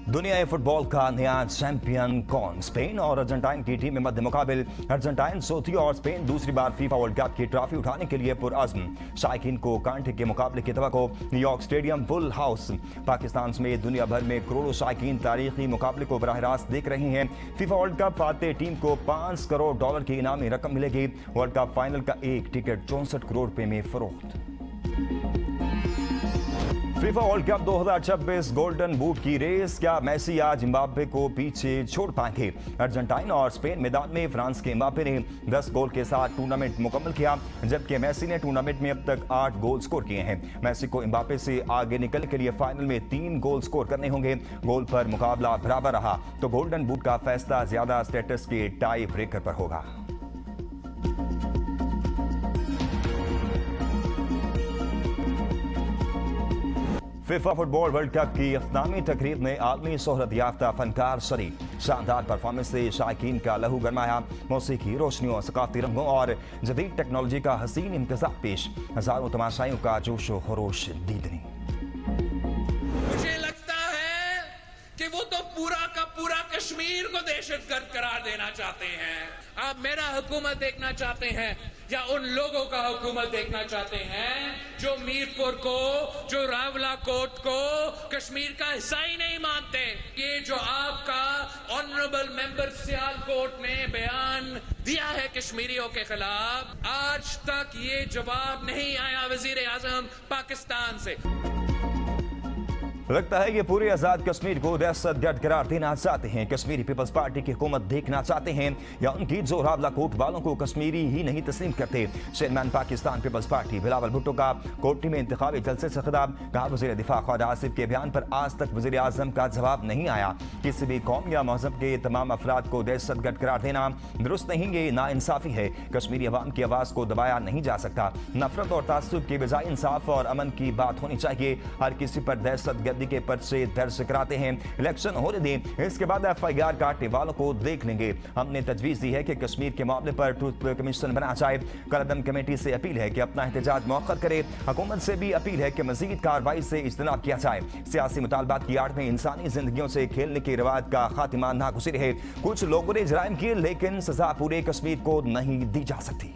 दुनिया फुटबॉल का नया चैंपियन कौन? स्पेन और अर्जेंटाइन की टीम में मध्य मुकाबिल अर्जेंटाइन चौथी और स्पेन दूसरी बार फीफा वर्ल्ड कप की ट्रॉफी उठाने के लिए पुरअज़्म। शायकीन को कांटे के मुकाबले की तवक्को। New York stadium full house. Pakistan समेत दुनिया भर में करोड़ों शायकीन तारीखी मुकाबले को बराह रास्त देख रहे हैं। FIFA world cup Fateh team को $5 करोड़ की इनामी रकम मिलेगी। वर्ल्ड कप फाइनल का एक टिकट 64 करोड़ रुपए में फरोख्त। FIFA world cup 2026 golden boot की रेस, क्या मेसी आज एम्बाप्पे को पीछे छोड़ पाएंगे? अर्जेंटाइन और स्पेन मैदान में फ्रांस के एम्बाप्पे ने 10 गोल के साथ टूर्नामेंट मुकम्मल किया, जबकि मेसी ने टूर्नामेंट में अब तक 8 गोल स्कोर किए हैं। मेसी को एम्बाप्पे से आगे निकलने के लिए फाइनल में 3 गोल स्कोर करने होंगे। गोल पर मुकाबला बराबर रहा तो गोल्डन बूट का फैसला ज्यादा स्टेटस के टाई ब्रेकर पर होगा। फीफा फुटबॉल वर्ल्ड कप की अख्तामी तकरीब में आलमी शोहरत याफ्ता फनकार शरीक। शानदार परफॉर्मेंस से शायकीन का लहू गरमाया। मौसीकी, रोशनियों, सकाफती रंगों और जदीद टेक्नोलॉजी का हसीन इम्तिज़ाज पेश। हजारों तमाशाइयों का जोश व खरोश दीदनी। मुझे लगता है कि वो तो पूरा का पूरा कश्मीर को दहशतगर्द करार देना चाहते हैं। आप मेरा हुकूमत देखना चाहते हैं या उन लोगों का हुकूमत देखना चाहते हैं जो मीरपुर को, जो रावला कोट को कश्मीर का हिस्सा ही नहीं मानते? ये जो आपका ऑनरेबल मेंबर सियालकोट ने बयान दिया है कश्मीरियों के खिलाफ, आज तक ये जवाब नहीं आया वजीर आजम पाकिस्तान से। लगता है ये पूरे आजाद कश्मीर को दहशतगर्द करार देना चाहते हैं। कश्मीरी पीपल्स पार्टी की हुकूमत देखना चाहते हैं या उनकी जो रावला कोट वालों को कश्मीरी ही नहीं तस्लीम करते। चेयरमैन पाकिस्तान पीपल्स पार्टी बिलावल भुट्टो का कोटी में इंतखाबी जलसे से खिताब। कहा, वज़ीर दिफा ख्वाजा आसिफ के बयान पर आज तक वज़ीर आज़म का जवाब नहीं आया। किसी भी कौम या मजहब के तमाम अफराद को दहशतगर्द करार देना दुरुस्त नहीं, ये नाइंसाफी है। कश्मीरी अवाम की आवाज़ को दबाया नहीं जा सकता। नफरत और तासुब के बजाय इंसाफ और अमन की बात होनी चाहिए। हर किसी पर दहशतगर्दी के पर्चे दर्ज कराते हैं, इलेक्शन होने दें, इसके बाद FIR काटने वालों को देख लेंगे। हमने तजवीज़ दी है कि कश्मीर के मामले पर ट्रूथ कमीशन बनाया जाए। कलअदम कमेटी से अपील है कि अपना एहतजाज मौखर करे। हुकूमत से भी अपील है कि मजीद कार्रवाई से इज्तनाब किया जाए। सियासी मुतालबात की आड़ में इंसानी जिंदगियों से खेलने के रिवाज का खात्मा नागुज़िर है। कुछ लोगों ने जराइम किए, लेकिन सजा पूरे कश्मीर को नहीं दी जा सकती।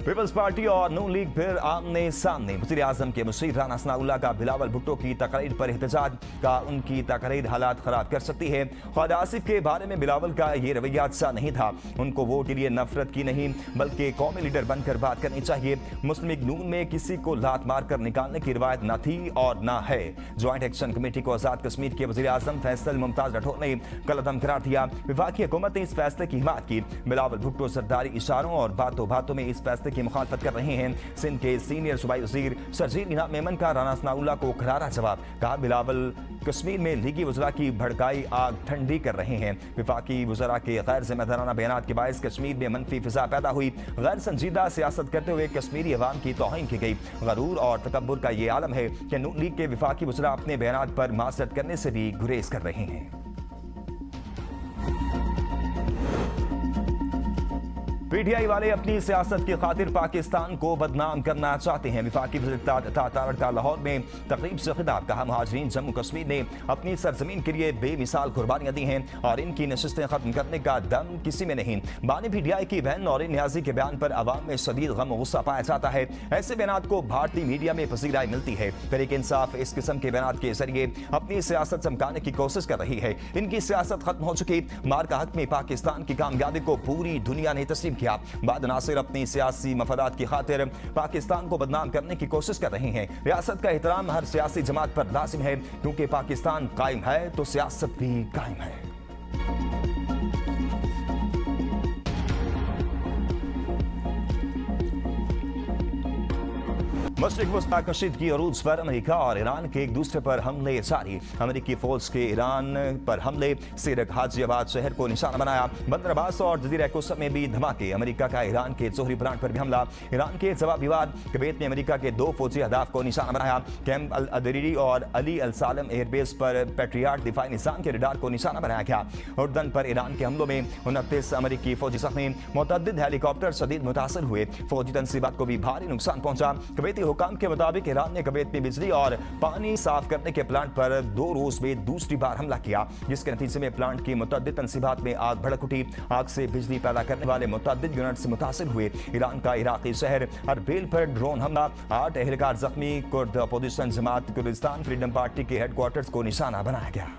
पीपल्स पार्टी और नून लीग फिर आमने सामने। वज़ीर आज़म के मुशीर राना सनाउल्लाह का बिलावल भुट्टो की तकरीर पर एहतजाज। का उनकी तकरीर हालात खराब कर सकती है। ख्वाजा आसिफ के बारे में बिलावल का ये रवैया अच्छा नहीं था। उनको वोट के लिए नफरत की नहीं बल्कि कौमी लीडर बनकर बात करनी चाहिए। मुस्लिम लीग नून में किसी को लात मार कर निकालने की रिवायत न थी और न है। ज्वाइंट एक्शन कमेटी को आजाद कश्मीर के वज़ीर आज़म फैसल मुमताज राठौर ने कलअदम करार दिया। विफाकी हुकूमत ने इस फैसले की हिमायत की। बिलावल भुट्टो सरदारी इशारों और बातों बातों में इस फैसले की मुखालफत कर रहे हैं। सिंध के सीनियर सूबाई वजीर शर्जील इनाम मेमन का राना सनाउल्लाह को करारा जवाब। कहा, बिलावल कश्मीर में लीगी वज़रा की भड़काई आग ठंडी कर रहे हैं। विफाकी वज़रा के गैर जिम्मेदाराना बयान के बायस कश्मीर में मनफी फिजा पैदा हुई। गैर संजीदा सियासत करते हुए कश्मीरी अवाम की तौहीन की गई। गरूर और तकब्बुर का ये आलम है कि नून लीग के विफाकी वज़रा अपने बयान पर मासरत करने से भी गुरेज कर रहे हैं। PTI वाले अपनी सियासत की खातिर पाकिस्तान को बदनाम करना चाहते हैं। विफाकी वज़ीर तारड़ का लाहौर में तकरीब से खिताब। कहा, महाजरीन जम्मू कश्मीर ने अपनी सरजमीन के लिए बेमिसाल कुर्बानियां दी हैं और इनकी नशिस्तें खत्म करने का दम किसी में नहीं। बानी PTI की बहन नौरीन न्याजी के बयान पर अवाम में शदीद गम और गुस्सा पाया जाता है। ऐसे बयान को भारतीय मीडिया में पसीराई मिलती है। तहरीक इंसाफ इस किस्म के बयान के जरिए अपनी सियासत चमकाने की कोशिश कर रही है। इनकी सियासत खत्म हो चुकी। मार का हक में पाकिस्तान की कामयाबी को पूरी दुनिया ने तस्लीम किया। बाद नासिर अपनी सियासी मफादात की खातिर पाकिस्तान को बदनाम करने की कोशिश कर रहे हैं। रियासत का एहतराम हर सियासी जमात पर लाजिम है, क्योंकि पाकिस्तान कायम है तो सियासत भी कायम है। मशरिक वस्ता कशीदगी अरूज पर अमेरिका और ईरान के एक दूसरे पर हमले जारी। अमेरिकी फौज के ईरान पर हमले से गाजियाबाद शहर को निशाना बनाया। बंदर अब्बास और जजीरा कोसर में भी धमाके। अमेरिका का ईरान के जोहरी प्लांट पर भी हमला। ईरान के जवाबी वार। कुवैत में अमेरिका के 2 फौजी अहदाफ को निशाना बनाया। कैंप अल अदरीरी और अली अल सालम एयरबेस पर पैट्रियाट दिफाई निजाम के रडार को निशाना बनाया गया। उर्दन पर ईरान के हमलों में 29 अमेरिकी फौजी जख्मी। मुतअद्दिद हेलीकॉप्टर शदीद मुतासर हुए। फौजी तनसीबात को भी भारी नुकसान पहुंचा। कुवैती हुकाम के मुताबिक ईरान ने कुवैत में बिजली और पानी साफ करने के प्लांट पर 2 रोज में दूसरी बार हमला किया, जिसके नतीजे में प्लांट की मुतअद्दिद तनसीबात में आग भड़क उठी। आग से बिजली पैदा करने वाले मुतअद्दिद यूनिट से मुतासिर हुए। ईरान का इराकी शहर अरबिल पर ड्रोन हमला, 8 एहलकार जख्मी। कुर्द अपोजिशन जमात कुर्दिस्तान फ्रीडम पार्टी के हेडक्वार्टर्स को निशाना बनाया गया।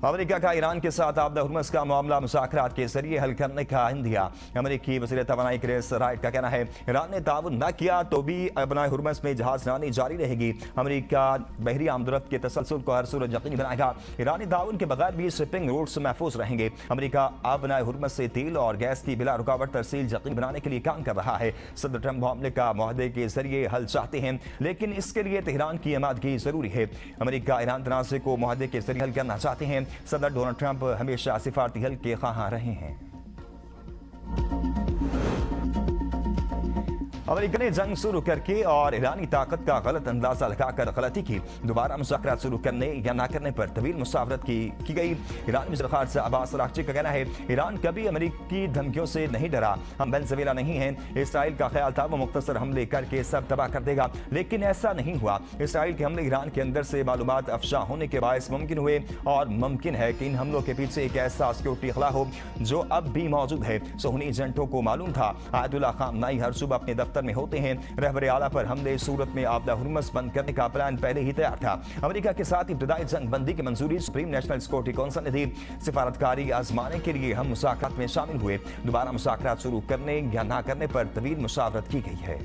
अमेरिका का ईरान के साथ आपदा हुर्मुज़ का मामला मुज़ाकरात के जरिए हल करने का इंदिया। अमेरिकी वज़ीर तवानाई क्रिस राइट का कहना है, ईरान ने ताउन न किया तो भी अपना हुर्मुज़ में जहाज़रानी जारी रहेगी। अमेरिका बहरी आमदरफ्त के तसलसल को हर सूरत यकीनी बनाएगा। ईरानी ताउन के बगैर भी शिपिंग रूट्स महफूज रहेंगे। अमेरिका अपना हुर्मुज़ से तेल और गैस की बिला रुकावट तरसील यकीनी बनाने के लिए काम कर रहा है। सदर ट्रंप मामले का मुआहदे के जरिए हल चाहते हैं, लेकिन इसके लिए तेहरान की आमादगी जरूरी है। अमेरिका ईरान तनाज़े को मुआहदे के जरिए हल करना चाहते हैं। सदर डोनाल्ड ट्रंप हमेशा सिफारती हल के ख्वाह रहे हैं। अमेरिका ने जंग शुरू करके और ईरानी ताकत का गलत अंदाजा लगाकर गलती की। दोबारा मुज़ाकरात शुरू करने या ना करने पर तवील मुसावरत की गई। ईरानी वज़ीर ख़ारजा अब्बास अराग़ची का कहना है, ईरान कभी अमेरिकी धमकियों से नहीं डरा। हम वेनेज़ुएला नहीं हैं। इसराइल का ख्याल था वो मुख्तसर हमले करके सब तबाह कर देगा, लेकिन ऐसा नहीं हुआ। इसराइल के हमले ईरान के अंदर से मालूमात अफशा होने के बायस मुमकिन हुए और मुमकिन है कि इन हमलों के पीछे एक ऐसा सिक्योरिटी खला हो जो अब भी मौजूद है। सोहनी एजेंटों को मालूम था आयतुल्लाह ख़ामनेई हर सुबह अपने दफ्तर में होते हैं। रहबर आला पर हमले सूरत में आपदा हुर्मुज़ बंद करने का प्लान पहले ही तैयार था। अमेरिका के साथ इब्तदाई जंग बंदी की मंजूरी सुप्रीम नेशनल सिक्योरिटी काउंसिल ने दी। सिफारतकारी आजमाने के लिए हम मुज़ाकरात में शामिल हुए। दोबारा मुज़ाकरात शुरू करने या ना करने पर तवील मुशावरत की गई है।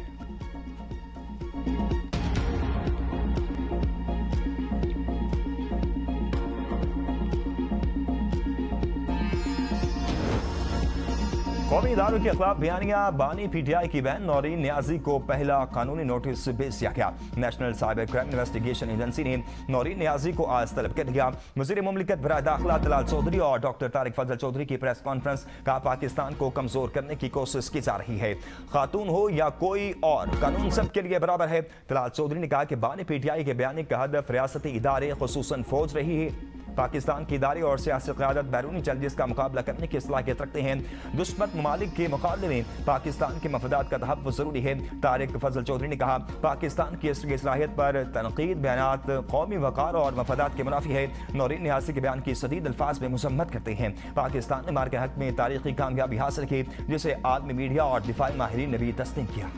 कौमी इदारों के खिलाफ बयानिया बानी पीटीआई की बहन नौरीन नियाजी को पहला कानूनी नोटिस भेज दिया गया। National cyber crime investigation agency ने नौरीन नियाजी को आज तलब कर दिया। वज़ीर मुमलिकत बराए दाखिला तलाल चौधरी और डॉक्टर तारिक फजल चौधरी की प्रेस कॉन्फ्रेंस का पाकिस्तान को कमजोर करने की कोशिश की जा रही है। खातून हो या कोई और, कानून सबके लिए बराबर है। तलाल चौधरी ने कहा कि बानी पीटीआई के बयान का हदफ रियासती इदारे खुसूसन फौज रही है। पाकिस्तान की इदारे और सियासी क़यादत बैरूनी चैलेंजेस का मुकाबला करने की सलाहियत रखते हैं। दुश्मन ममालिक के मुकाबले में पाकिस्तान के मफादात का तहफ़्फ़ुज़ ज़रूरी है। तारिक फजल चौधरी ने कहा, पाकिस्तान की सलाहियत पर तनकीद बयानात कौमी वक़ार और मफादात के मुनाफी है। नौरीन नियाज़ी के बयान की सदीद अल्फाज में मज़म्मत करते हैं। पाकिस्तान ने मार के हक में तारीखी कामयाबी हासिल की, जिसे आलमी मीडिया और दिफाई माहिरीन ने भी तस्लीम किया।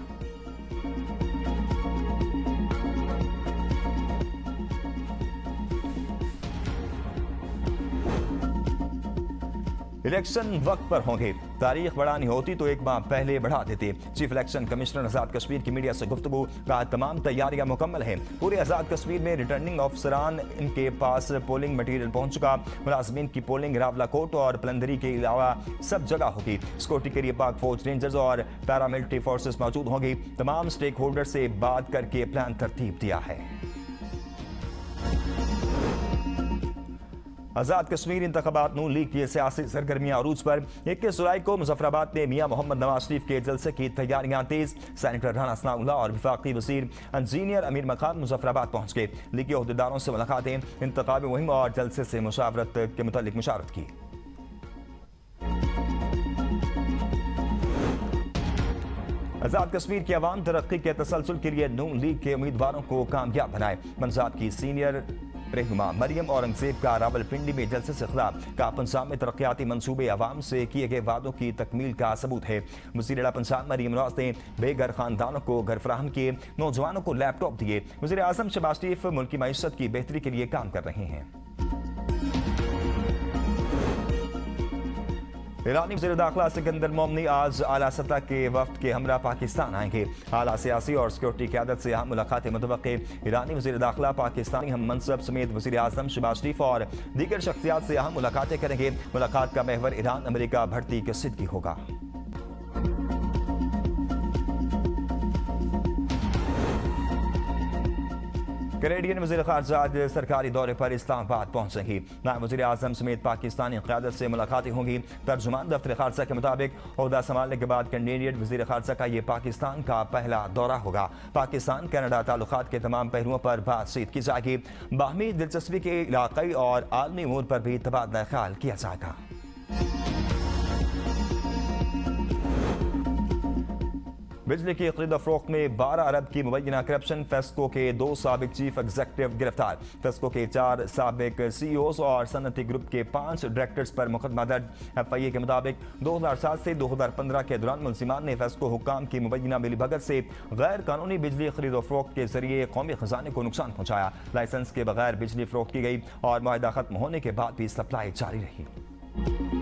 इलेक्शन वक्त पर होंगे। तारीख बढ़ानी होती तो एक माह पहले बढ़ा देते। Chief election commissioner Azad Kashmir की मीडिया से गुफ्तगू, कहा तमाम तैयारियां मुकम्मल हैं। पूरे आज़ाद कश्मीर में रिटर्निंग ऑफिसरान इनके पास पोलिंग मटीरियल पहुंच चुका। मुलाजमीन की पोलिंग रावला कोट और पलंदरी के अलावा सब जगह होगी। सिक्योरिटी के लिए पाक फौज, रेंजर्स और पैरामिलिट्री फोर्सेस मौजूद होंगी। तमाम स्टेक होल्डर से बात करके प्लान तरतीब दिया है। आज़ाद कश्मीर इंतखाबात नून लीग की सियासी सरगर्मियां अरूज पर। 21 जुलाई को मुजफ्फराबाद में मियां मोहम्मद नवाज शरीफ के जलसे की तैयारियां तेज। सेनेटर राना सनाउल्लाह और वफाकी वजीर इंजीनियर अमीर मकान मुजफ्फराबाद पहुंच गए। लीगी अहदेदारों से मुलाकातें, इंतखाबी मुहिम और जलसे से मुशावरत के मुतालिक मुशावरत की। आज़ाद कश्मीर की अवाम तरक्की के तसलसल के लिए नून लीग के उम्मीदवारों को कामयाब बनाए। पंजाब की सीनियर रहनुमा मरियम औरंगजेब का रावलपिंडी में जलसे से खिताब, का पंजाब में तरक्याती मंसूबे अवाम से किए गए वादों की तकमील का सबूत है। वज़ीर आला पंजाब मरियम नवाज ने बेघर खानदानों को घर फराहम किए, नौजवानों को लैपटॉप दिए। वज़ीर आज़म शहबाज शरीफ मुल्की मईशत की बेहतरी के लिए काम कर रहे हैं। ईरानी वज़ीर दाखिला सिकंदर मोमनी आज आला सतह के वफ्द के हमरा पाकिस्तान आएंगे। आला सियासी और सिक्योरिटी क़यादत से अहम मुलाकातें मुतवक्के। ईरानी वज़ीर दाखिला पाकिस्तानी हम मनसब समेत वज़ीर आज़म शहबाज शरीफ और दीगर शख्सियात से अहम मुलाकातें करेंगे। मुलाकात का महवर ईरान अमेरिका बढ़ती कसीदगी होगा। कैनेडियन वज़ीर ख़ारजा आज सरकारी दौरे पर इस्लामाबाद पहुंचेंगी। नायब वज़ीर आज़म समेत पाकिस्तानी क़यादत से मुलाकातें होंगी। तर्जुमान दफ्तर ख़ारजा के मुताबिक ओहदा संभालने के बाद कैनेडियन वज़ीर ख़ारजा का ये पाकिस्तान का पहला दौरा होगा। पाकिस्तान कनाडा ताल्लुकात के तमाम पहलुओं पर बातचीत की जाएगी। बाहमी दिलचस्पी के इलाक़ाई और आलमी उमूर पर भी तबादला ख्याल किया जाएगा। बिजली की खरीद फरोख्त में 12 अरब की मुबैना करप्शन, फेस्को के 2 साबिक चीफ एग्जीक्यूटिव गिरफ्तार। फेस्को के 4 साबिक सीईओज और सनती ग्रुप के 5 डायरेक्टर्स पर मुकदमा दर्ज। FIA के मुताबिक 2007 से 2015 के दौरान मुलजिमान ने फेस्को हुक्काम की मुबैना मिलीभगत से गैर कानूनी बिजली खरीद फरोख्त के जरिए कौमी खजाने को नुकसान पहुंचाया। लाइसेंस के बगैर बिजली फरोख्त की गई और मुआहदा खत्म होने के बाद भी सप्लाई जारी रही।